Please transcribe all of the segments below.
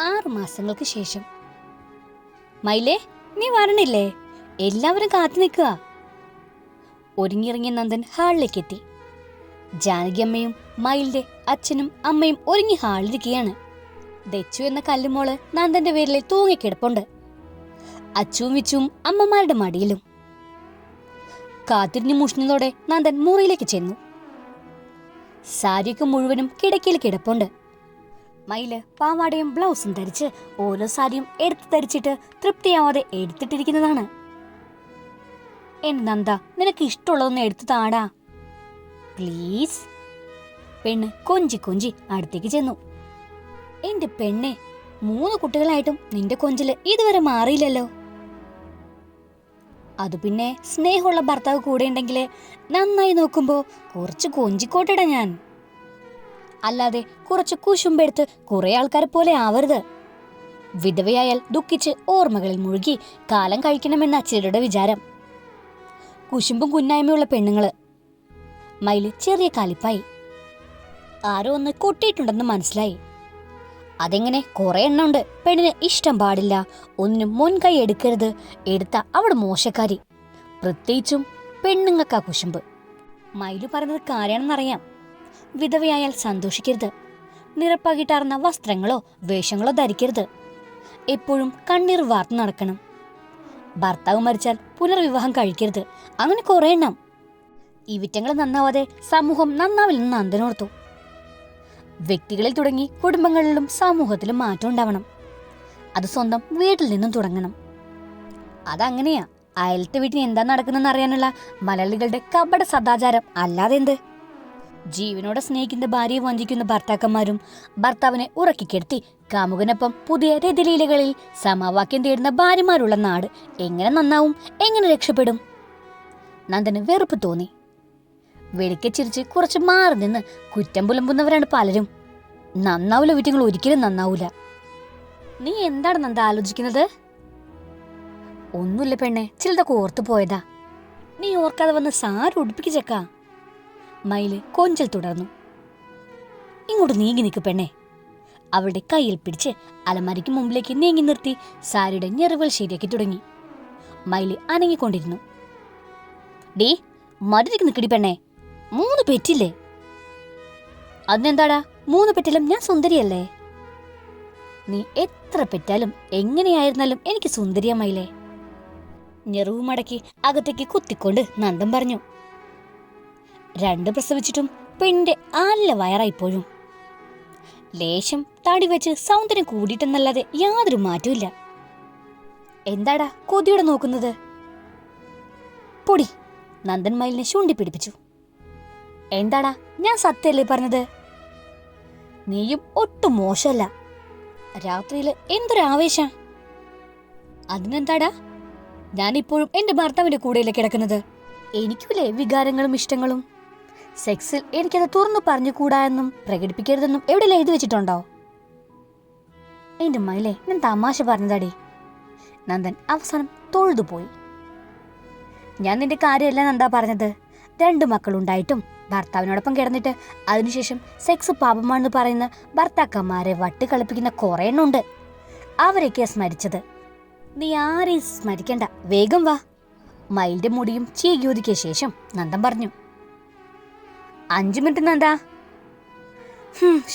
6 മാസങ്ങൾക്ക് ശേഷം. മൈലേ, നീ വരണില്ലേ? എല്ലാവരും കാത്തു നിൽക്കുക. ഒരുങ്ങിയിറങ്ങിയ നന്ദൻ ഹാളിലേക്ക് എത്തി. ജാനകിയമ്മയും മയിലിന്റെ അച്ഛനും അമ്മയും ഒരുങ്ങി ഹാളിലിരിക്കുകയാണ്. ദച്ചു എന്ന കല്ലുമോള് നന്ദന്റെ പേരിൽ തൂങ്ങിക്കിടപ്പുണ്ട്. അച്ചുവും വിച്ചുവും അമ്മമാരുടെ മടിയിലും. കാത്തിരിഞ്ഞു മുഷിഞ്ഞതോടെ നന്ദൻ മുറിയിലേക്ക് ചെന്നു. സാരിയൊക്കെ മുഴുവനും കിടക്കയിൽ കിടപ്പുണ്ട്. മയില് പാവാടയും ബ്ലൗസും ധരിച്ച് ഓരോ സാരിയും എടുത്ത് ധരിച്ചിട്ട് തൃപ്തിയാവാതെ എടുത്തിട്ടിരിക്കുന്നതാണ്. എൻ നന്ദ, നിനക്ക് ഇഷ്ടമുള്ളതൊന്ന് എടുത്തു താടാ പ്ലീസ്. പെണ്ണ് കൊഞ്ചി കൊഞ്ചി അടുത്തേക്ക് ചെന്നു. എന്റെ പെണ്ണെ, 3 കുട്ടികളായിട്ടും നിന്റെ കൊഞ്ചല് ഇതുവരെ മാറിയില്ലല്ലോ. അത് പിന്നെ സ്നേഹമുള്ള ഭർത്താവ് കൂടെ ഉണ്ടെങ്കില് നന്നായി നോക്കുമ്പോ കുറച്ച് കൊഞ്ചിക്കോട്ടടാ ഞാൻ. അല്ലാതെ കുറച്ച് കുശുമ്പെടുത്ത് കുറെ ആൾക്കാരെ പോലെ ആവരുത്. വിധവയായാൽ ദുഃഖിച്ച് ഓർമ്മകളിൽ മുഴുകി കാലം കഴിക്കണമെന്ന ചിലരുടെ വിചാരം. കുശുമ്പും കുന്നായ്മയുള്ള പെണ്ണുങ്ങള്. മയില് ചെറിയ കാലിപ്പായി. ആരോ ഒന്ന് കൊട്ടിയിട്ടുണ്ടെന്ന് മനസ്സിലായി. അതെങ്ങനെ? കുറെ എണ്ണമുണ്ട്. പെണ്ണിന് ഇഷ്ടം പാടില്ല, ഒന്നിനും മുൻകൈ എടുക്കരുത്, എടുത്ത അവിടെ മോശക്കാരി, പ്രത്യേകിച്ചും പെണ്ണുങ്ങൾക്കാ കുശുമ്പ്. മയില് പറയുന്നത് കാര്യമാണെന്നറിയാം. വിധവയായാൽ സന്തോഷിക്കരുത്. നിറപ്പകിട്ടാർന്ന വസ്ത്രങ്ങളോ വേഷങ്ങളോ ധരിക്കരുത്. എപ്പോഴും കണ്ണീർ വാർത്ത് നടക്കണം. ഭർത്താവ് മരിച്ചാൽ പുനർവിവാഹം കഴിക്കരുത്. അങ്ങനെ കുറെ എണ്ണം. ഈ വിറ്റങ്ങൾ നന്നാവാതെ സമൂഹം നന്നാവില്ലെന്ന് നന്ദനോർത്തു. വ്യക്തികളിൽ തുടങ്ങി കുടുംബങ്ങളിലും സമൂഹത്തിലും മാറ്റം ഉണ്ടാവണം. അത് സ്വന്തം വീട്ടിൽ നിന്നും തുടങ്ങണം. അതങ്ങനെയാ. അയലത്തെ വീട്ടിൽ എന്താ നടക്കുന്നതെന്ന് അറിയാനുള്ള മലയാളികളുടെ കപട സദാചാരം അല്ലാതെന്ത്? ജീവനോടെ സ്നേഹിക്കുന്ന ഭാര്യയെ വഞ്ചിക്കുന്ന ഭർത്താക്കന്മാരും ഭർത്താവിനെ ഉറക്കിക്കെടുത്തി കാമുകനൊപ്പം പുതിയ രതിലീലകളിൽ സമവാക്യം തേടുന്ന ഭാര്യമാരുള്ള നാട് എങ്ങനെ നന്നാവും? എങ്ങനെ രക്ഷപ്പെടും? നന്ദന് വെറുപ്പ് തോന്നി. വെളുക്കെ ചിരിച്ച് കുറച്ച് മാറി നിന്ന് കുറ്റം പുലമ്പുന്നവരാണ് പലരും. നന്നാവൂല വിറ്റങ്ങൾ ഒരിക്കലും നന്നാവൂല. നീ എന്താണ് നന്ദ ആലോചിക്കുന്നത്? ഒന്നുമില്ല പെണ്ണെ, ചിലതൊക്കെ ഓർത്തു പോയതാ. നീ ഓർക്കാതെ വന്ന് സാരി ഉടുപ്പിച്ചേക്കാ. മയില് കൊഞ്ചൽ തുടർന്നു. ഇങ്ങോട്ട് നീങ്ങി നിൽക്ക് പെണ്ണെ. അവളുടെ കയ്യിൽ പിടിച്ച് അലമാരിക്ക് മുമ്പിലേക്ക് നീങ്ങി നിർത്തി സാരിയുടെ ഞെറിവൽ ശരിയാക്കി തുടങ്ങി. മയില് അനങ്ങിക്കൊണ്ടിരുന്നു. ഡീ, മടിക്ക് നിൽക്കടി പെണ്ണെ, 3 പെറ്റില്ലേ? അതിനെന്താടാ, 3 പെറ്റിലും ഞാൻ സുന്ദരിയല്ലേ? നീ എത്ര പെറ്റാലും എങ്ങനെയായിരുന്നാലും എനിക്ക് സുന്ദരിയമ്മയില്ലേ. ഞെറിവ് മടക്കി അകത്തേക്ക് കുത്തിക്കൊണ്ട് നന്ദൻ പറഞ്ഞു. 2 പ്രസവിച്ചിട്ടും പെണ്ണിന്റെ ആലില വയറായിപ്പോഴും. ലേശം തടി വെച്ച് സൗന്ദര്യം കൂടിയിട്ടെന്നല്ലാതെ യാതൊരു മാറ്റവും. എന്താടാ കൊതിയോടെ നോക്കുന്നത്? പൊടി. നന്ദൻ മയിലിനെ ചൂണ്ടി പിടിപ്പിച്ചു. എന്താടാ, ഞാൻ സത്യല്ലേ പറഞ്ഞത്? നീയും ഒട്ടും മോശമല്ല. രാത്രിയില് എന്തൊരാവേശ. അതിനെന്താടാ, ഞാനിപ്പോഴും എന്റെ ഭർത്താവിന്റെ കൂടെയല്ലേ കിടക്കുന്നത്. എനിക്കില്ലേ വികാരങ്ങളും ഇഷ്ടങ്ങളും. സെക്സിൽ എനിക്കത് തുറന്നു പറഞ്ഞുകൂടാ എന്നും പ്രകടിപ്പിക്കരുതെന്നും എവിടെയെല്ലാം എഴുതി വെച്ചിട്ടുണ്ടോ? എന്റെ മയിലെ, ഞാൻ തമാശ പറഞ്ഞതാടി. നന്ദൻ അവസാനം തൊഴുതുപോയി. ഞാൻ നിന്റെ കാര്യമല്ല നന്ദാ പറഞ്ഞത്. 2 മക്കളുണ്ടായിട്ടും ഭർത്താവിനോടൊപ്പം കിടന്നിട്ട് അതിനുശേഷം സെക്സ് പാപമാണെന്ന് പറയുന്ന ഭർത്താക്കന്മാരെ വട്ട് കളിപ്പിക്കുന്ന കുറെ എണ്ണുണ്ട്. അവരൊക്കെയാ സ്മരിച്ചത്. നീ ആരെയും സ്മരിക്കണ്ട, വേഗം വാ. മയിലിന്റെ മുടിയും ചീകിയൊതുക്കിയ ശേഷം നന്ദൻ പറഞ്ഞു. 5 മിനിറ്റ് നന്ദാ.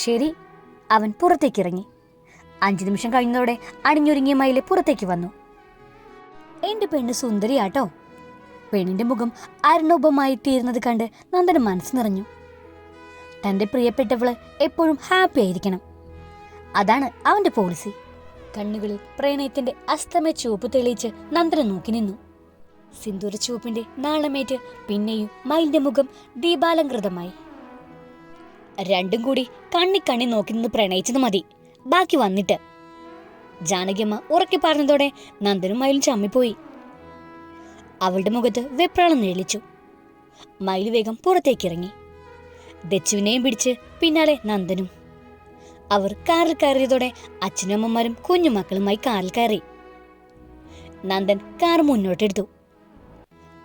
ശരി. അവൻ പുറത്തേക്കിറങ്ങി. 5 നിമിഷം കഴിഞ്ഞതോടെ അണിഞ്ഞൊരുങ്ങിയ മയില് പുറത്തേക്ക് വന്നു. എന്റെ പെണ്ണ് സുന്ദരിയാട്ടോ. പെണ്ണിന്റെ മുഖം അരുണോപമായി തീരുന്നത് കണ്ട് നന്ദന് മനസ്സ് നിറഞ്ഞു. തന്റെ പ്രിയപ്പെട്ടവള് എപ്പോഴും ഹാപ്പി ആയിരിക്കണം. അതാണ് അവന്റെ പോളിസി. കണ്ണുകളിൽ പ്രണയത്തിന്റെ അസ്തമയ ചുവപ്പ് തെളിയിച്ച് നന്ദനെ നോക്കി നിന്നു. സിന്ദൂര ചുവപ്പിന്റെ നാളമേറ്റ് പിന്നെയും മയിലിന്റെ മുഖം ദീപാലങ്കൃതമായി. 2 കൂടി കണ്ണി നോക്കി നിന്ന് പ്രണയിച്ചത് മതി, ബാക്കി വന്നിട്ട്. ജാനകിയമ്മ ഉറക്കി പറഞ്ഞതോടെ നന്ദനും മയിലും ചമ്മിപ്പോയി. അവളുടെ മുഖത്ത് വെപ്രാളം നിഴലിച്ചു. മയിൽ വേഗം പുറത്തേക്കിറങ്ങി. ദച്ചുവിനെയും പിടിച്ച് പിന്നാലെ നന്ദനും. അവർ കാറിൽ കയറിയതോടെ അച്ഛനും അമ്മമാരും കുഞ്ഞുമക്കളുമായി കാറിൽ കയറി. നന്ദൻ കാർ മുന്നോട്ടെടുത്തു.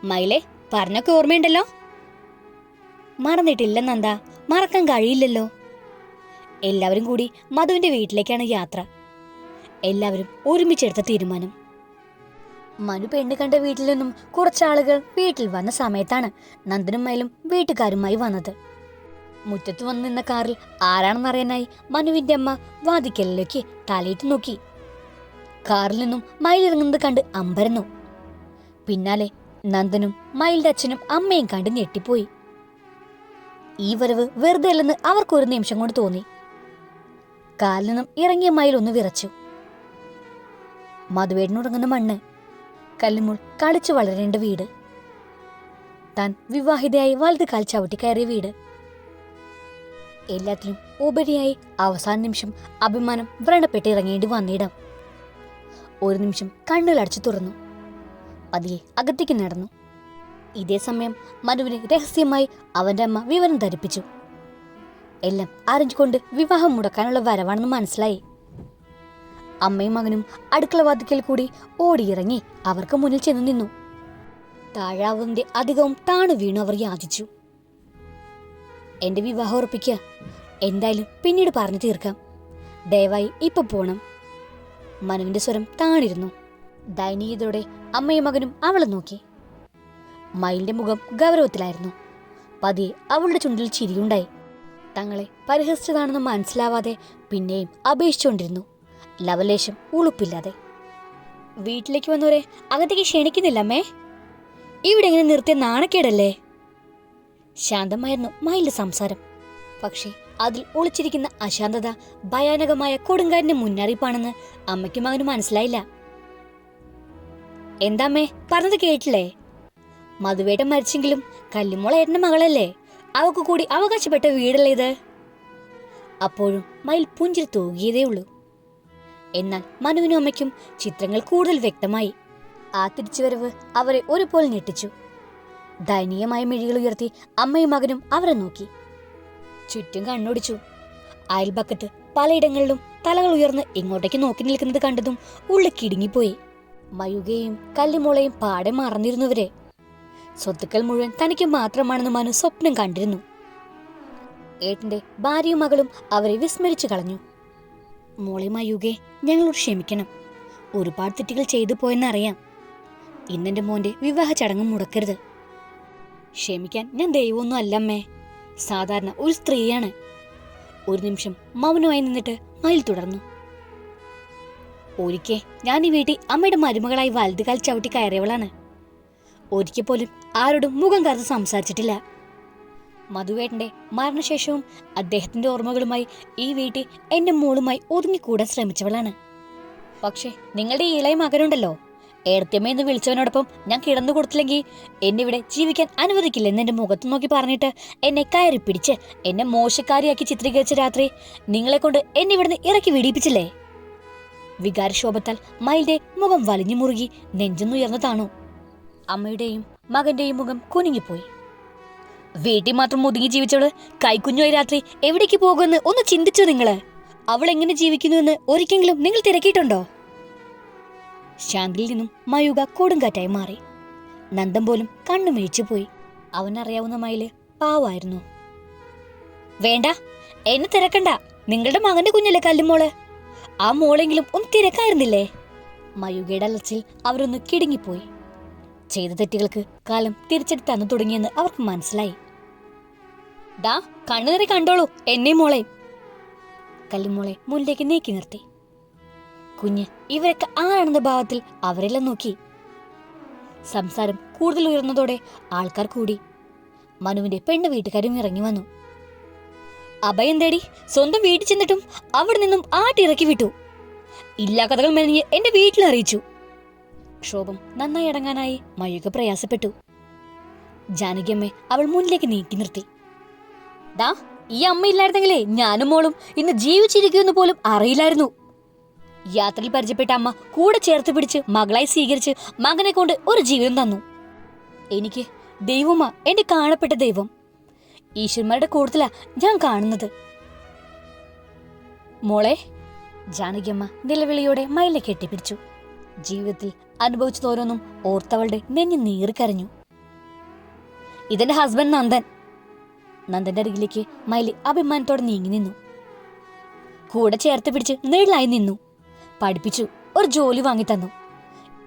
മയിലെ, പറഞ്ഞൊക്കെ ഓർമ്മയുണ്ടല്ലോ? മറന്നിട്ടില്ല നന്ദ, മറക്കാൻ കഴിയില്ലല്ലോ. എല്ലാവരും കൂടി മധുവിന്റെ വീട്ടിലേക്കാണ് യാത്ര. എല്ലാവരും ഒരുമിച്ചെടുത്ത തീരുമാനം. മനു പെണ്ണ് കണ്ട വീട്ടിൽ നിന്നും കുറച്ചാളുകൾ വീട്ടിൽ വന്ന സമയത്താണ് നന്ദനും മയിലും വീട്ടുകാരുമായി വന്നത്. മുറ്റത്ത് വന്നു നിന്ന കാറിൽ ആരാണെന്നറിയാനായി മനുവിന്റെ അമ്മ വാതിക്കലിലേക്ക് തലയിട്ട് നോക്കി. കാറിൽ നിന്നും മയിലിറങ്ങുന്നത് കണ്ട് അമ്പരന്നു. പിന്നാലെ നന്ദനും മയിലിന്റെ അച്ഛനും അമ്മയും കണ്ട് ഞെട്ടിപ്പോയി. ഈ വരവ് വെറുതെ അല്ലെന്ന് അവർക്കൊരു നിമിഷം കൊണ്ട് തോന്നി. കാലിൽ നിന്നും ഇറങ്ങിയ മയിൽ ഒന്ന് വിറച്ചു. മധുവേട്ടനുറങ്ങുന്ന മണ്ണ്, കല്ലുമുൾ കളിച്ചു വളരേണ്ട വീട്, താൻ വിവാഹിതയായി വലത് കാൽ ചവിട്ടി കയറിയ വീട്, എല്ലാത്തിനും ഉപരിയായി അവസാന നിമിഷം അഭിമാനം വ്രണപ്പെട്ട് ഇറങ്ങേണ്ടി വന്നിടം. ഒരു നിമിഷം കണ്ണുകളടച്ചു തുറന്നു. പതിയെ അകത്തേക്ക് നടന്നു. ഇതേ സമയം മനുവിന് രഹസ്യമായി അവന്റെ അമ്മ വിവരം ധരിപ്പിച്ചു. എല്ലാം അറിഞ്ഞുകൊണ്ട് വിവാഹം മുടക്കാനുള്ള വരവാണെന്ന് മനസ്സിലായി. അമ്മയും മകനും അടുക്കളവാതിക്കൽ കൂടി ഓടിയിറങ്ങി അവർക്ക് മുന്നിൽ ചെന്നു നിന്നു. താഴാവുന്നതിന്റെ അധികവും താണു വീണു അവർ യാചിച്ചു. എന്റെ വിവാഹം ഉറപ്പിക്കുക, എന്തായാലും പിന്നീട് പറഞ്ഞു തീർക്കാം, ദയവായി ഇപ്പൊ പോണം. മനുവിന്റെ സ്വരം താണിരുന്നു. ദയനീയതയോടെ അമ്മയും മകനും അവളെ നോക്കി. മയിലിന്റെ മുഖം ഗൗരവത്തിലായിരുന്നു. പതിയെ അവളുടെ ചുണ്ടിൽ ചിരിയുണ്ടായി. തങ്ങളെ പരിഹസിച്ചതാണെന്ന് മനസ്സിലാവാതെ പിന്നെയും അപേക്ഷിച്ചുകൊണ്ടിരുന്നു, ലവലേശം ഉളുപ്പില്ലാതെ. വീട്ടിലേക്ക് വന്നവരെ അകത്തേക്ക് ക്ഷണിക്കുന്നില്ല അമ്മേ, ഇവിടെ ഇങ്ങനെ നിർത്തിയ നാണക്കേടല്ലേ? ശാന്തമായിരുന്നു മയിലിന്റെ സംസാരം. പക്ഷേ അതിൽ ഒളിച്ചിരിക്കുന്ന അശാന്തത ഭയാനകമായ കൊടുങ്കാറ്റിന്റെ മുന്നറിയിപ്പാണെന്ന് അമ്മയ്ക്കും മകനും മനസ്സിലായില്ല. എന്താമ്മേ പറഞ്ഞത് കേട്ടില്ലേ? മധുവേട്ടൻ മരിച്ചെങ്കിലും കല്ലുമോള ഏട്ടന്റെ മകളല്ലേ, അവക്ക് കൂടി അവകാശപ്പെട്ട വീടല്ലേ ഇത്? അപ്പോഴും മയിൽ പുഞ്ചിരി തൂകിയതേ ഉള്ളൂ. എന്നാൽ മനുവിനും അമ്മയ്ക്കും ചിത്രങ്ങൾ കൂടുതൽ വ്യക്തമായി. ആ തിരിച്ചുവരവ് അവരെ ഒരുപോലെ ഞെട്ടിച്ചു. ദയനീയമായ മിഴികൾ ഉയർത്തി അമ്മയും മകനും അവരെ നോക്കി. ചുറ്റും കണ്ണോടിച്ചു. അയൽപക്കത്ത് പലയിടങ്ങളിലും തലകൾ ഉയർന്ന് ഇങ്ങോട്ടേക്ക് നോക്കി നിൽക്കുന്നത് കണ്ടതും ഉള്ളിൽ കിടുങ്ങിപ്പോയി. മയുകയും കല്ലുമോളയും പാടെ മറന്നിരുന്നവരെ. സ്വത്തുക്കൾ മുഴുവൻ തനിക്ക് മാത്രമാണെന്ന് മനു സ്വപ്നം കണ്ടിരുന്നു. ഏട്ടന്റെ ഭാര്യയും മകളും അവരെ വിസ്മരിച്ചു കളഞ്ഞു. മോളെ മയുകെ, ഞങ്ങളോട് ക്ഷമിക്കണം, ഒരുപാട് തെറ്റുകൾ ചെയ്തു പോയെന്നറിയാം. ഇന്നെന്റെ മോന്റെ വിവാഹ ചടങ്ങ് മുടക്കരുത്. ക്ഷമിക്കാൻ ഞാൻ ദൈവമൊന്നും അല്ലമ്മേ, സാധാരണ ഒരു സ്ത്രീയാണ്. ഒരു നിമിഷം മൗനമായി നിന്നിട്ട് മയിൽ തുടർന്നു. ഒരിക്കൽ ഞാൻ ഈ വീട്ടിൽ അമ്മയുടെ മരുമകളായി വലതുകാൽ ചവിട്ടി കയറിയവളാണ്. ഒരിക്കൽ പോലും ആരോടും മുഖം കറുത്ത് സംസാരിച്ചിട്ടില്ല. മധുവേട്ടന്റെ മരണശേഷവും അദ്ദേഹത്തിന്റെ ഓർമ്മകളുമായി ഈ വീട്ടിൽ എന്റെ മോളുമായി ഒതുങ്ങിക്കൂടാൻ ശ്രമിച്ചവളാണ്. പക്ഷെ നിങ്ങളുടെ ഇളയ മകനുണ്ടല്ലോ, ഏടത്തിയമ്മയെന്ന് വിളിച്ചവനോടൊപ്പം ഞാൻ കിടന്നു കൊടുത്തില്ലെങ്കിൽ എന്നെ ഇവിടെ ജീവിക്കാൻ അനുവദിക്കില്ലെന്ന് എന്റെ മുഖത്ത് നോക്കി പറഞ്ഞിട്ട് എന്നെ കയറി പിടിച്ച് എന്നെ മോശക്കാരിയാക്കി ചിത്രീകരിച്ച രാത്രി നിങ്ങളെ കൊണ്ട് എന്നെ ഇവിടുന്ന് ഇറക്കി വിടിയിപ്പിച്ചില്ലേ? വികാരക്ഷോഭത്താൽ മയിലിന്റെ മുഖം വലിഞ്ഞു മുറുകി നെഞ്ചെന്നുയർന്നു താണു. അമ്മയുടെയും മകന്റെയും മുഖം കുനിങ്ങിപ്പോയി. വീട്ടിൽ മാത്രം ഒതുങ്ങി ജീവിച്ചവള് കൈക്കുഞ്ഞുമായി രാത്രി എവിടേക്ക് പോകുമെന്ന് ഒന്ന് ചിന്തിച്ചോ നിങ്ങള്? അവൾ എങ്ങനെ ജീവിക്കുന്നുവെന്ന് ഒരിക്കലെങ്കിലും നിങ്ങൾ തിരക്കിയിട്ടുണ്ടോ? ശാന്തിയിൽ നിന്നും മയുക കൊടുങ്കാറ്റായി മാറി. നന്ദൻ പോലും കണ്ണു മിഴിച്ചുപോയി. അവനറിയാവുന്ന മയില് പാവായിരുന്നു. വേണ്ട, എന്നെ തിരക്കണ്ട, നിങ്ങളുടെ മകന്റെ കുഞ്ഞല്ലേ കല്ലുമോള്, ആ മോളെങ്കിലും ഒന്ന് തിരക്കായിരുന്നില്ലേ? മയുകയുടെ അലച്ചിൽ അവരൊന്ന് കിടുങ്ങിപ്പോയി. ചെയ്ത തെറ്റുകൾക്ക് കാലം തിരിച്ചടി തന്നു തുടങ്ങിയെന്ന് അവർക്ക് മനസ്സിലായി. ദാ കണ്ണുനീരെ കണ്ടോളൂ എന്നെയും മോളെയും. കല്ലുമോളെ മുന്നിലേക്ക് നീക്കി നിർത്തി. കുഞ്ഞ് ഇവരൊക്കെ ആരാണെന്ന ഭാവത്തിൽ അവരെല്ലാം നോക്കി. സംസാരം കൂടുതൽ ഉയർന്നതോടെ ആൾക്കാർ കൂടി. മനുവിന്റെ പെണ്ണ് വീട്ടുകാരും ഇറങ്ങി വന്നു. അഭയം തേടി സ്വന്തം വീട്ടിൽ ചെന്നിട്ടും അവിടെ നിന്നും ആട്ടിറക്കി വിട്ടു. ഇല്ലാ കഥകൾ മെനഞ്ഞ് എന്റെ വീട്ടിൽ അറിയിച്ചു. ക്ഷോഭം നന്നായി അടങ്ങാനായി മയുക പ്രയാസപ്പെട്ടു. ജാനകിയമ്മയെ അവൾ മുന്നിലേക്ക് നീക്കി നിർത്തി. ദാ ഈ അമ്മയില്ലായിരുന്നെങ്കിലേ ഞാനും മോളും ഇന്ന് ജീവിച്ചിരിക്കുമെന്ന് പോലും അറിയില്ലായിരുന്നു. യാത്രയിൽ പരിചയപ്പെട്ട അമ്മ കൂടെ ചേർത്ത് പിടിച്ച് മകളായി സ്വീകരിച്ച് മകനെ കൊണ്ട് ഒരു ജീവിതം തന്നു. എനിക്ക് ദൈവമാ എന്റെ കാണപ്പെട്ട ദൈവം. ഈശ്വരന്മാരുടെ കൂട്ടത്തിലാ ഞാൻ കാണുന്നത്. മോളെ, ജാനകിയമ്മ നിലവിളിയോടെ മയിലെ കെട്ടിപ്പിടിച്ചു. ജീവിതത്തിൽ അനുഭവിച്ചതോരോന്നും ഓർത്തവളുടെ നെഞ്ഞു നീറിക്കരഞ്ഞു. ഇതെന്റെ ഹസ്ബൻഡ് നന്ദൻ. നന്ദന്റെ അരികിലേക്ക് മയില് അഭിമാനത്തോടെ നീങ്ങി നിന്നു. കൂടെ ചേർത്ത് പിടിച്ച് നീളായി നിന്നു. പഠിപ്പിച്ചു, ഒരു ജോലി വാങ്ങിത്തന്നു.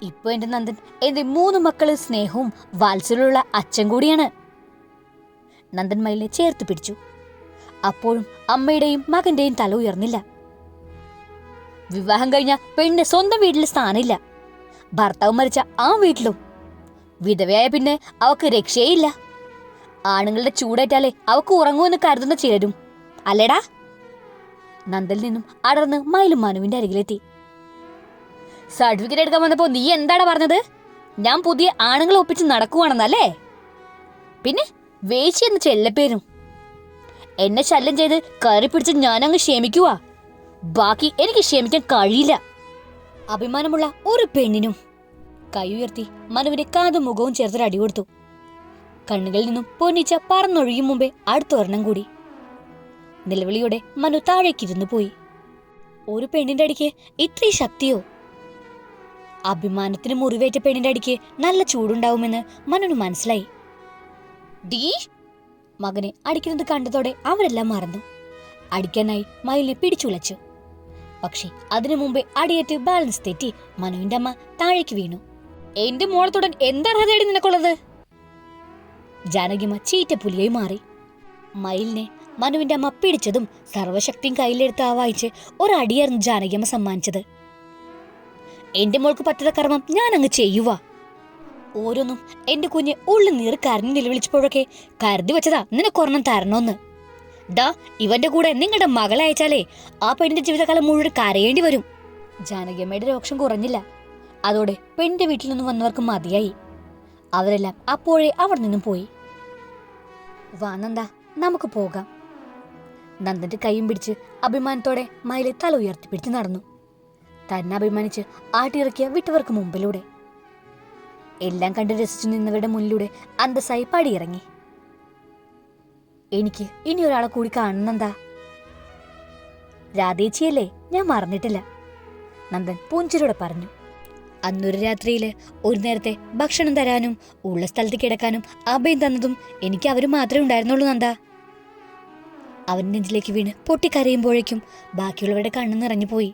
ഇപ്പൊ എന്റെ നന്ദൻ എന്റെ 3 മക്കള് സ്നേഹവും വാത്സല്യമുള്ള അച്ഛൻ കൂടിയാണ്. നന്ദൻ മയിലിനെ ചേർത്ത് പിടിച്ചു. അപ്പോഴും അമ്മയുടെയും മകന്റെയും തല ഉയർന്നില്ല. വിവാഹം കഴിഞ്ഞ പെണ്ണ് സ്വന്തം വീട്ടിൽ സ്ഥാനമില്ല. ഭർത്താവ് മരിച്ച ആ വീട്ടിലും. വിധവയായ പിന്നെ അവക്ക് രക്ഷയില്ല. ആണുങ്ങളുടെ ചൂടേറ്റാലേ അവക്ക് ഉറങ്ങുമെന്ന് കരുതുന്ന ചിലരും അല്ലേടാ. നന്ദനിൽ നിന്നും അടർന്ന് മയിലും മനുവിന്റെ അരികിലെത്തി. സർട്ടിഫിക്കറ്റ് എടുക്കാൻ വന്നപ്പോ നീ എന്താടാ പറഞ്ഞത്? ഞാൻ പുതിയ ആണുങ്ങളെ ഒപ്പിച്ച് നടക്കുവാണെന്നല്ലേ? പിന്നെ വേശി എന്ന് ചെല്ലപ്പേരും. എന്നെ ശല്യം ചെയ്ത് കയറി പിടിച്ച് ഞാനങ്ങ് ക്ഷമിക്കുവാ. ബാക്കി എനിക്ക് ക്ഷമിക്കാൻ കഴിയില്ല. അഭിമാനമുള്ള ഒരു പെണ്ണിനും. കൈ ഉയർത്തി മനുവിന്റെ കാതും മുഖവും ചേർത്തൊരു അടി കൊടുത്തു. കണ്ണുകളിൽ നിന്നും പൊന്നിച്ച പറന്നൊഴിയും മുമ്പേ അടുത്തൊരെണ്ണം കൂടി. നിലവിളിയോടെ മനു താഴേക്കിരുന്നു പോയി. ഒരു പെണ്ണിന്റെ അടിക്ക് ഇത്രയും ശക്തിയോ? അഭിമാനത്തിന് മുറിവേറ്റ പെണ്ണിന്റെ അടിക്ക് നല്ല ചൂടുണ്ടാവുമെന്ന് മനുവിന് മനസ്സിലായി. ഡീ മകനെ അടിക്കുന്നത് കണ്ടതോടെ അവരെല്ലാം മറന്നു. അടിക്കാനായി മയിലിനെ പിടിച്ചുലച്ചു. പക്ഷെ അതിനു മുമ്പേ അടിയേറ്റ് ബാലൻസ് തെറ്റി മനുവിന്റെ അമ്മ താഴേക്ക് വീണു. എന്റെ മോളത്തോടൻ എന്തർഹതയടി നിനക്കുള്ളത്? ജാനകിയമ്മ ചീറ്റപ്പുലിയായി മാറി. മയിലിനെ മനുവിന്റെ അമ്മ പിടിച്ചതും സർവശക്തിയും കയ്യിലെടുത്ത് ആവായിച്ച് ഒരടിയായിരുന്നു ജാനകിയമ്മ സമ്മാനിച്ചത്. എന്റെ മോൾക്ക് പറ്റുന്ന കർമ്മം ഞാൻ അങ്ങ് ചെയ്യുവാ. ഓരോന്നും എന്റെ കുഞ്ഞ് ഉള്ളിൽ നീറി കരഞ്ഞു നിലവിളിച്ചപ്പോഴൊക്കെ കരുതി വെച്ചതാ നിനക്കൊരെണ്ണം തരണോന്ന്. ഡാ, ഇവന്റെ കൂടെ നിങ്ങളുടെ മകളെ അയച്ചാലേ ആ പെണ്ണിന്റെ ജീവിതകാലം മുഴുവൻ കരയേണ്ടി വരും. ജാനകിയമ്മയുടെ രോക്ഷം കുറഞ്ഞില്ല. അതോടെ പെണ്ണിന്റെ വീട്ടിൽ നിന്നും വന്നവർക്ക് മതിയായി. അവരെല്ലാം അപ്പോഴേ അവിടെ നിന്നും പോയി. വാ നന്ദ, നമുക്ക് പോകാം. നന്ദന്റെ കൈയും പിടിച്ച് അഭിമാനത്തോടെ മയിലെ തല ഉയർത്തിപ്പിടിച്ച് നടന്നു. തന്നെ അഭിമാനിച്ച് ആട്ടിയിറക്കിയ വിട്ടവർക്ക് മുമ്പിലൂടെ. എല്ലാം കണ്ട് രസിച്ചു നിന്നവരുടെ മുന്നിലൂടെ അന്തസ്സായി പടിയിറങ്ങി. എനിക്ക് ഇനി ഒരാളെ കൂടി കാണുന്നെന്താ? രാധേച്ചിയല്ലേ, ഞാൻ മറന്നിട്ടില്ല, നന്ദൻ പുഞ്ചിരിയോടെ പറഞ്ഞു. അന്നൊരു രാത്രിയില് ഒരു നേരത്തെ ഭക്ഷണം തരാനും ഉള്ള സ്ഥലത്ത് കിടക്കാനും അഭയം തന്നതും എനിക്ക് അവര് മാത്രമേ ഉണ്ടായിരുന്നുള്ളൂ നന്ദ. അവൻ നെഞ്ചിലേക്ക് വീണ് പൊട്ടിക്കരയുമ്പോഴേക്കും ബാക്കിയുള്ളവരുടെ കണ്ണു നിറഞ്ഞുപോയി.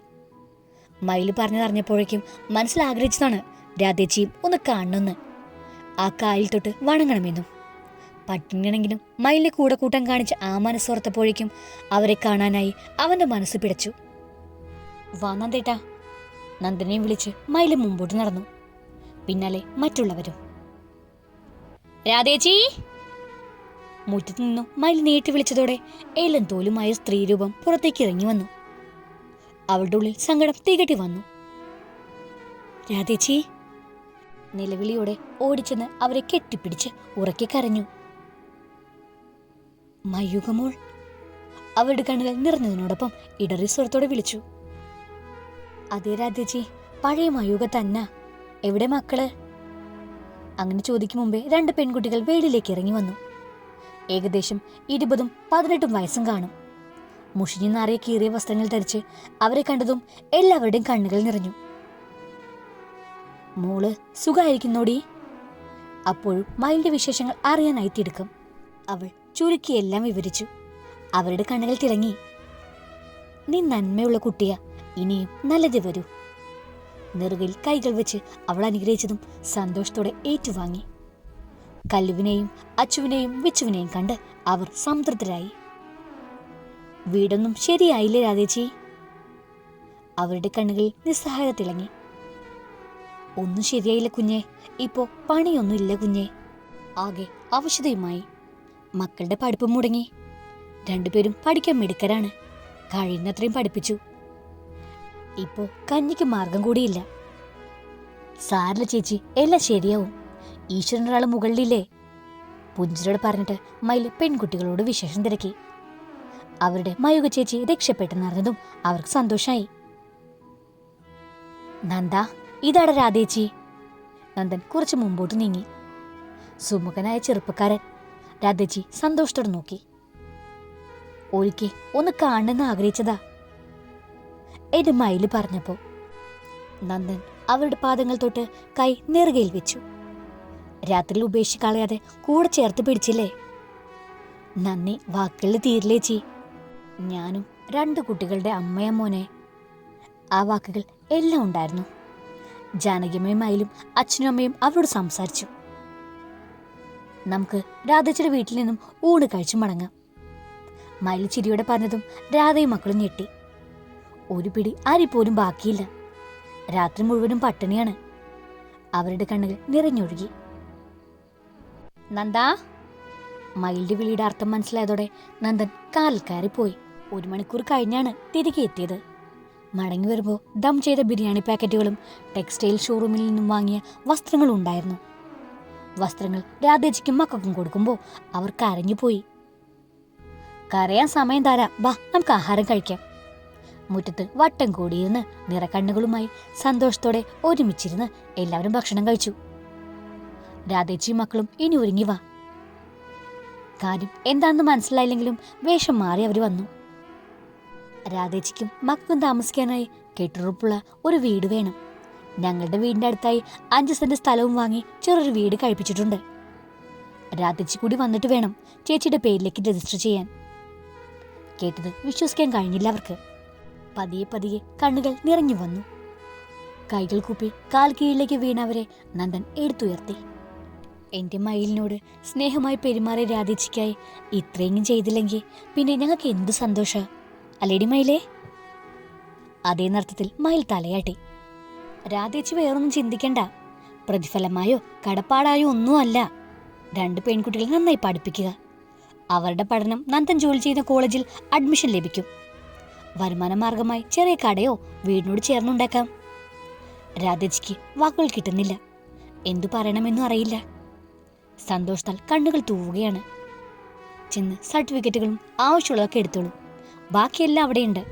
മയില് പറഞ്ഞതറിഞ്ഞപ്പോഴേക്കും മനസ്സിലാഗ്രഹിച്ചതാണ് രാധേച്ചിയും ഒന്ന് കാണണമെന്ന്, ആ കാലിൽ തൊട്ട് വണങ്ങണമെന്നും. പട്ടിണിയാണെങ്കിലും മയിലിനെ കൂടെ കൂട്ടം കാണിച്ച് ആ മനസ്സോർത്തപ്പോഴേക്കും അവരെ കാണാനായി അവന്റെ മനസ്സ് പിടച്ചു. വാ നന്ദേട്ടാ. നന്ദനെയും വിളിച്ച് മയില് മുമ്പോട്ട് നടന്നു. പിന്നാലെ മറ്റുള്ളവരും. രാധേച്ചി! മുറ്റത്തു നിന്നും മയിൽ നീട്ടി വിളിച്ചതോടെ ഏലം തോലുമായ സ്ത്രീരൂപം പുറത്തേക്ക് ഇറങ്ങി വന്നു. അവളുടെ ഉള്ളിൽ സങ്കടം തികട്ടി വന്നു. രാധേച്ചി! നിലവിളിയോടെ ഓടിച്ചെന്ന് അവരെ കെട്ടിപ്പിടിച്ച് ഉറക്കെ കരഞ്ഞു. മയൂകമോൾ! അവരുടെ കണ്ണുകൾ നിറഞ്ഞതിനോടൊപ്പം ഇടറി സ്വരത്തോടെ വിളിച്ചു. അതേ രാധേച്ചി, പഴയ മയൂക തന്നെ. എവിടെ മക്കള്? അങ്ങനെ ചോദിക്കും മുമ്പേ 2 പെൺകുട്ടികൾ വേലിയിലേക്ക് ഇറങ്ങി വന്നു. ഏകദേശം 20ഉം 18ഉം വയസ്സും കാണും. മുഷിഞ്ഞു നാറിയ കീറിയ വസ്ത്രങ്ങൾ ധരിച്ച് അവരെ കണ്ടതും എല്ലാവരുടെയും കണ്ണുകൾ നിറഞ്ഞു. മോള് സുഖായിരിക്കുന്നോടി? അപ്പോഴും മയിലിന്റെ വിശേഷങ്ങൾ അറിയാനായി തിടുക്കം. അവൾ ചുരുക്കിയെല്ലാം വിവരിച്ചു. അവരുടെ കണ്ണുകൾ തിളങ്ങി. നീ നന്മയുള്ള കുട്ടിയാ, ഇനിയും നല്ലത് വരൂ. നെറുകയിൽ കൈകൾ വെച്ച് അവൾ അനുഗ്രഹിച്ചതും സന്തോഷത്തോടെ ഏറ്റുവാങ്ങി. കല്ലുവിനെയും അച്ചുവിനെയും വിച്ചുവിനെയും കണ്ട് അവർ സംതൃപ്തരായി. വീടൊന്നും ശരിയായില്ലേ രാധേച്ചി? അവരുടെ കണ്ണുകളിൽ നിസ്സഹായത തിളങ്ങി. ഒന്നും ശരിയായില്ല കുഞ്ഞെ, ഇപ്പോ പണിയൊന്നുമില്ല കുഞ്ഞെ. ആകെ അവശതയുമായി. മക്കളുടെ പഠിപ്പ് മുടങ്ങി. 2 പേരും പഠിക്കാൻ മിടുക്കരാണ്. കഴിയുന്നത്രയും പഠിപ്പിച്ചു. ഇപ്പോ കഞ്ഞിക്ക് മാർഗം കൂടിയില്ല. സാരില്ല ചേച്ചി, എല്ലാം ശരിയാവും. ഈശ്വരൻ ഒരാൾ മുകളിലില്ലേ? പുഞ്ചിരോട് പറഞ്ഞിട്ട് മയിൽ പെൺകുട്ടികളോട് വിശേഷം തിരക്കി. അവരുടെ മയൂക ചേച്ചി രക്ഷപ്പെട്ടെന്നറിഞ്ഞതും അവർക്ക് സന്തോഷമായി. നന്ദ, ഇതാടെ രാധേച്ചി. നന്ദൻ കുറച്ച് മുമ്പോട്ട് നീങ്ങി. സുമുഖനായ ചെറുപ്പക്കാരൻ. രാധേച്ചി സന്തോഷത്തോടെ നോക്കി. ഒരിക്കൽ ഒന്ന് കാണണമെന്ന് ആഗ്രഹിച്ചതാ, എന്റെ മയില് പറഞ്ഞപ്പോ. നന്ദൻ അവരുടെ പാദങ്ങൾ തൊട്ട് കൈ നെറുകയിൽ വെച്ചു. രാത്രിയിൽ ഉപേക്ഷിച്ച് കളയാതെ കൂടെ ചേർത്ത് പിടിച്ചില്ലേ? നന്ദി വാക്കുകളിൽ തീരില്ലേച്ചി. ഞാനും 2 കുട്ടികളുടെ അമ്മയാ മോനെ. ആ വാക്കുകൾ എല്ലാം ഉണ്ടായിരുന്നു. ജാനകിയമ്മയും മയിലും അച്ഛനും അമ്മയും അവരോട് സംസാരിച്ചു. നമുക്ക് രാധേച്ചിയുടെ വീട്ടിൽ നിന്നും ഊണ് കഴിച്ചു മടങ്ങാം. മയിൽ ചിരിയോടെ പറഞ്ഞതും രാധയും മക്കളും ഞെട്ടി. ഒരു പിടി അരി പോലും ബാക്കിയില്ല. രാത്രി മുഴുവനും പട്ടിണിയാണ്. അവരുടെ കണ്ണുകൾ നിറഞ്ഞൊഴുകി. നന്ദാ! മയിലിന്റെ വിളിയുടെ അർത്ഥം മനസ്സിലായതോടെ നന്ദൻ കാലിൽ കയറിപ്പോയി. 1 മണിക്കൂർ കഴിഞ്ഞാണ് തിരികെ എത്തിയത്. മടങ്ങി വരുമ്പോൾ ദം ചെയ്ത ബിരിയാണി പാക്കറ്റുകളും ടെക്സ്റ്റൈൽ ഷോറൂമിൽ നിന്നും വാങ്ങിയ വസ്ത്രങ്ങളും ഉണ്ടായിരുന്നു. വസ്ത്രങ്ങൾ രാധേച്ചിക്കും മക്കൾക്കും കൊടുക്കുമ്പോൾ അവർ കരഞ്ഞുപോയി. കരയാൻ സമയം തരാം, വാ നമുക്ക് ആഹാരം കഴിക്കാം. മുറ്റത്ത് വട്ടം കൂടിയിരുന്ന് നിറക്കണ്ണുകളുമായി സന്തോഷത്തോടെ ഒരുമിച്ചിരുന്ന് എല്ലാവരും ഭക്ഷണം കഴിച്ചു. രാധേച്ചിയും മക്കളും ഇനി ഒരുങ്ങി വാ. കാര്യം എന്താണെന്ന് മനസ്സിലായില്ലെങ്കിലും വേഷം മാറി അവർ വന്നു. രാധേച്ചിക്കും മക്കൾക്കും താമസിക്കാനായി കെട്ടുറപ്പുള്ള ഒരു വീട് വേണം. ഞങ്ങളുടെ വീടിന്റെ അടുത്തായി 5 സെന്റ് സ്ഥലവും വാങ്ങി ചെറിയൊരു വീട് കഴിപ്പിച്ചിട്ടുണ്ട്. രാധേച്ചി കൂടി വന്നിട്ട് വേണം ചേച്ചിയുടെ പേരിലേക്ക് രജിസ്റ്റർ ചെയ്യാൻ. കേട്ടത് വിശ്വസിക്കാൻ കഴിഞ്ഞില്ല അവർക്ക്. പതിയെ പതിയെ കണ്ണുകൾ നിറഞ്ഞു വന്നു. കൈകൾ കൂപ്പി കാൽ കീഴിലേക്ക് വീണവരെ നന്ദൻ എടുത്തുയർത്തി. എന്റെ മയിലിനോട് സ്നേഹമായി പെരുമാറിയ രാധേച്ചിക്കായി ഇത്രയെങ്കിലും ചെയ്തില്ലെങ്കിൽ പിന്നെ ഞങ്ങൾക്ക് എന്തു സന്തോഷ അല്ലേടി മയിലേ? അതേ നൃത്തത്തിൽ മയിൽ തലയാട്ടി. രാധേച്ചി വേറൊന്നും ചിന്തിക്കണ്ട. പ്രതിഫലമായോ കടപ്പാടായോ ഒന്നുമല്ല. 2 പെൺകുട്ടികളെ നന്നായി പഠിപ്പിക്കുക. അവരുടെ പഠനം നന്ദൻ ജോലി ചെയ്യുന്ന കോളേജിൽ അഡ്മിഷൻ ലഭിക്കും. വരുമാന മാർഗമായി ചെറിയ കടയോ വീടിനോട് ചേർന്നുണ്ടാക്കാം. രാധേച്ചിക്ക് വാക്കുകൾ കിട്ടുന്നില്ല. എന്തു പറയണമെന്നും അറിയില്ല. സന്തോഷത്താൽ കണ്ണുകൾ തൂവുകയാണ്. ചെന്ന് സർട്ടിഫിക്കറ്റുകളും ആവശ്യമുള്ളതൊക്കെ എടുത്തോളൂ. ബാക്കിയെല്ലാം അവിടെയുണ്ട്.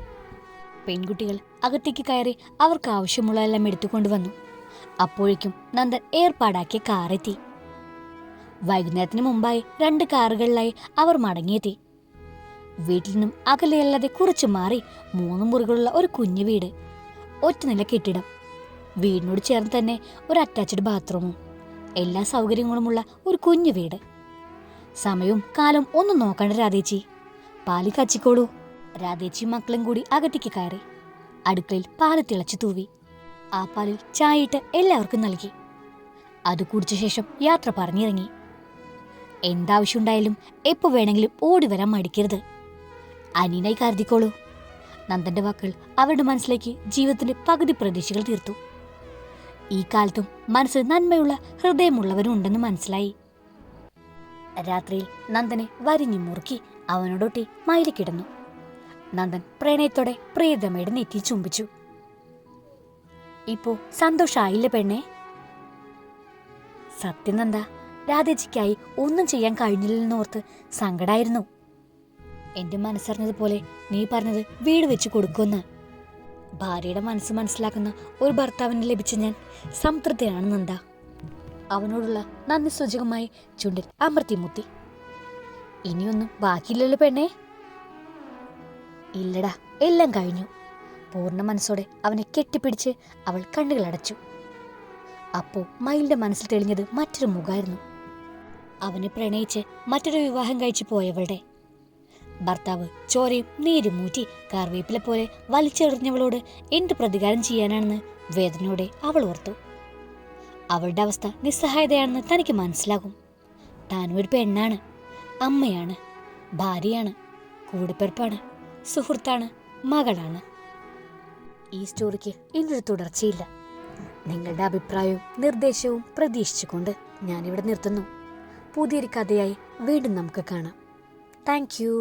പെൺകുട്ടികൾ അകത്തേക്ക് കയറി അവർക്ക് ആവശ്യമുള്ളതെല്ലാം എടുത്തുകൊണ്ടുവന്നു. അപ്പോഴേക്കും നന്ദൻ ഏർപ്പാടാക്കിയ കാറെത്തി. വൈകുന്നേരത്തിന് മുമ്പായി 2 കാറുകളിലായി അവർ മടങ്ങിയെത്തി. വീട്ടിൽ നിന്നും അകലെയല്ലാതെ കുറച്ചു മാറി 3 മുറികളുള്ള ഒരു കുഞ്ഞു വീട്. 1 നില കെട്ടിടം. വീടിനോട് ചേർന്ന് തന്നെ ഒരു അറ്റാച്ച്ഡ് ബാത്റൂമും എല്ലാ സൗകര്യങ്ങളുമുള്ള ഒരു കുഞ്ഞു വീട്. സമയവും കാലം ഒന്നും നോക്കണ്ട രാധേച്ചി, പാല് കച്ചിക്കോളൂ. രാധേച്ചിയും മക്കളും കൂടി അകത്തേക്ക് കയറി. അടുക്കളയിൽ പാല് തിളച്ചു തൂവി. ആ പാലിൽ ചായയിട്ട് എല്ലാവർക്കും നൽകി. അത് കുടിച്ച ശേഷം യാത്ര പറഞ്ഞിറങ്ങി. എന്താവശ്യമുണ്ടായാലും എപ്പോ വേണമെങ്കിലും ഓടി വരാൻ മടിക്കരുത്. അനിയനായി കരുതിക്കോളൂ. നന്ദന്റെ വാക്കുകൾ അവരുടെ മനസ്സിലേക്ക് ജീവിതത്തിന്റെ പകുതി പ്രതീക്ഷകൾ തീർത്തു. ഈ കാലത്തും മനസ്സിൽ നന്മയുള്ള ഹൃദയമുള്ളവരും ഉണ്ടെന്ന് മനസ്സിലായി. രാത്രിയിൽ നന്ദനെ വരിഞ്ഞു മുറുക്കി അവനോടൊട്ടി മയില് കിടന്നു. നന്ദൻ പ്രണയത്തോടെ പ്രിയതമയുടെ നെറ്റി ചുംബിച്ചു. ഇപ്പോ സന്തോഷായില്ലേ പെണ്ണേ? സത്യം നന്ദ, രാധേച്ചിക്കായി ഒന്നും ചെയ്യാൻ കഴിഞ്ഞില്ലെന്നോർത്ത് സങ്കടായിരുന്നു. എന്റെ മനസ്സറിഞ്ഞതുപോലെ നീ പറഞ്ഞത് വീട് വെച്ച് കൊടുക്കുമെന്ന്. ഭാര്യയുടെ മനസ്സ് മനസ്സിലാക്കുന്ന ഒരു ഭർത്താവിന് ലഭിച്ച ഞാൻ സംതൃപ്തയാണ് നന്ദ. അവനോടുള്ള നന്ദി സൂചകമായി ചുണ്ടിൽ അമർത്തി മുത്തി. ഇനിയൊന്നും ബാക്കിയില്ലല്ലോ പെണ്ണേ? ഇല്ലടാ, എല്ലാം കഴിഞ്ഞു. പൂർണ്ണ മനസ്സോടെ അവനെ കെട്ടിപ്പിടിച്ച് അവൾ കണ്ണുകൾ അടച്ചു. അപ്പോ മയിലിന്റെ മനസ്സിൽ തെളിഞ്ഞത് മറ്റൊരു മുഖമായിരുന്നു. അവനെ പ്രണയിച്ച് മറ്റൊരു വിവാഹം കഴിച്ചു പോയവളുടെ ഭർത്താവ് ചോരയും നീരും മൂറ്റി കാർവേപ്പിലെ പോലെ വലിച്ചെറിഞ്ഞവളോട് എന്ത് പ്രതികാരം ചെയ്യാനാണെന്ന് വേദനയോടെ അവൾ ഓർത്തു. അവളുടെ അവസ്ഥ നിസ്സഹായതയാണെന്ന് തനിക്ക് മനസ്സിലാകും. താനും ഒരു പെണ്ണാണ്, അമ്മയാണ്, ഭാര്യയാണ്, കൂടെപ്പിറപ്പാണ്, സുഹൃത്താണ്, മകളാണ്. ഈ സ്റ്റോറിക്ക് ഇന്നൊരു തുടർച്ചയില്ല. നിങ്ങളുടെ അഭിപ്രായവും നിർദ്ദേശവും പ്രതീക്ഷിച്ചുകൊണ്ട് ഞാനിവിടെ നിർത്തുന്നു. പുതിയൊരു കഥയായി വീണ്ടും നമുക്ക് കാണാം. Thank you.